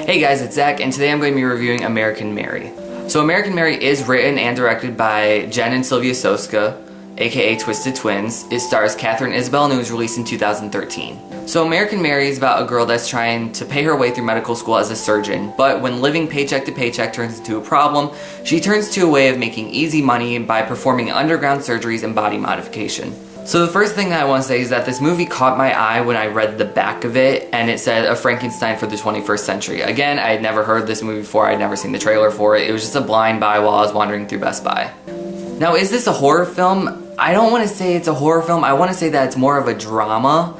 Hey guys, it's Zach, and today I'm going to be reviewing American Mary. So American Mary is written and directed by Jen and Sylvia Soska, aka Twisted Twins. It stars Katharine Isabelle and it was released in 2013. So American Mary is about a girl that's trying to pay her way through medical school as a surgeon, but when living paycheck to paycheck turns into a problem, she turns to a way of making easy money by performing underground surgeries and body modification. So the first thing that I want to say is that this movie caught my eye when I read the back of it, and it said A Frankenstein for the 21st Century. Again, I had never heard this movie before, I had never seen the trailer for it. It was just a blind buy while I was wandering through Best Buy. Now, is this a horror film? I don't want to say it's a horror film, I want to say that it's more of a drama,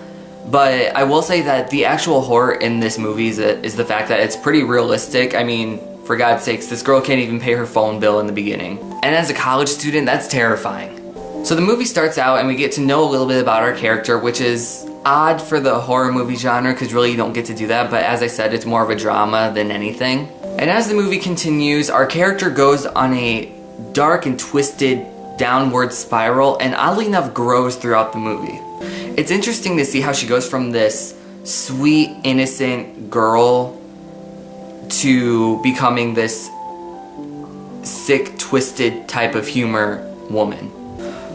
but I will say that the actual horror in this movie is the fact that it's pretty realistic. I mean, for God's sakes, this girl can't even pay her phone bill in the beginning. And as a college student, that's terrifying. So the movie starts out and we get to know a little bit about our character, which is odd for the horror movie genre because really you don't get to do that, but as I said, it's more of a drama than anything. And as the movie continues, our character goes on a dark and twisted downward spiral and oddly enough grows throughout the movie. It's interesting to see how she goes from this sweet, innocent girl to becoming this sick, twisted type of humor woman.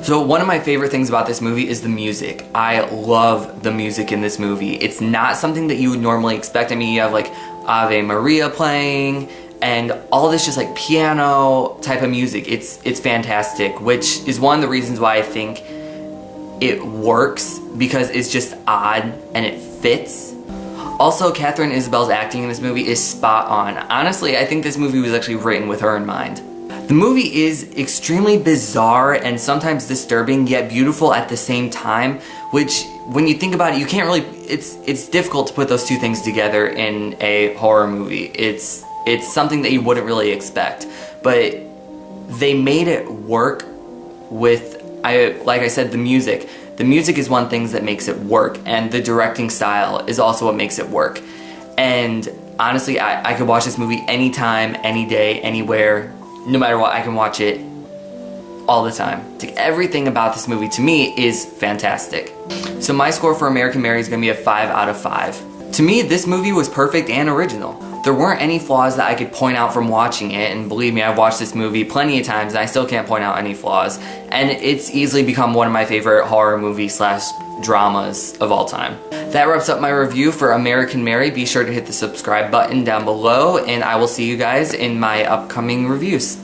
So one of my favorite things about this movie is the music. I love the music in this movie. It's not something that you would normally expect. I mean, you have like Ave Maria playing and all this just like piano type of music. It's fantastic, which is one of the reasons why I think it works, because it's just odd and it fits. Also, Katharine Isabelle's acting in this movie is spot on. Honestly, I think this movie was actually written with her in mind. The movie is extremely bizarre and sometimes disturbing, yet beautiful at the same time, which, when you think about it, you can't really, it's difficult to put those two things together in a horror movie. It's something that you wouldn't really expect, but they made it work with, like I said, the music. The music is one thing that makes it work, and the directing style is also what makes it work. And honestly, I could watch this movie anytime, any day, anywhere. No matter what, I can watch it all the time. Like, everything about this movie to me is fantastic. So my score for American Mary is going to be a 5 out of 5. To me, this movie was perfect and original. There weren't any flaws that I could point out from watching it, and believe me, I've watched this movie plenty of times and I still can't point out any flaws. And it's easily become one of my favorite horror movies / dramas of all time. That wraps up my review for American Mary. Be sure to hit the subscribe button down below, and I will see you guys in my upcoming reviews.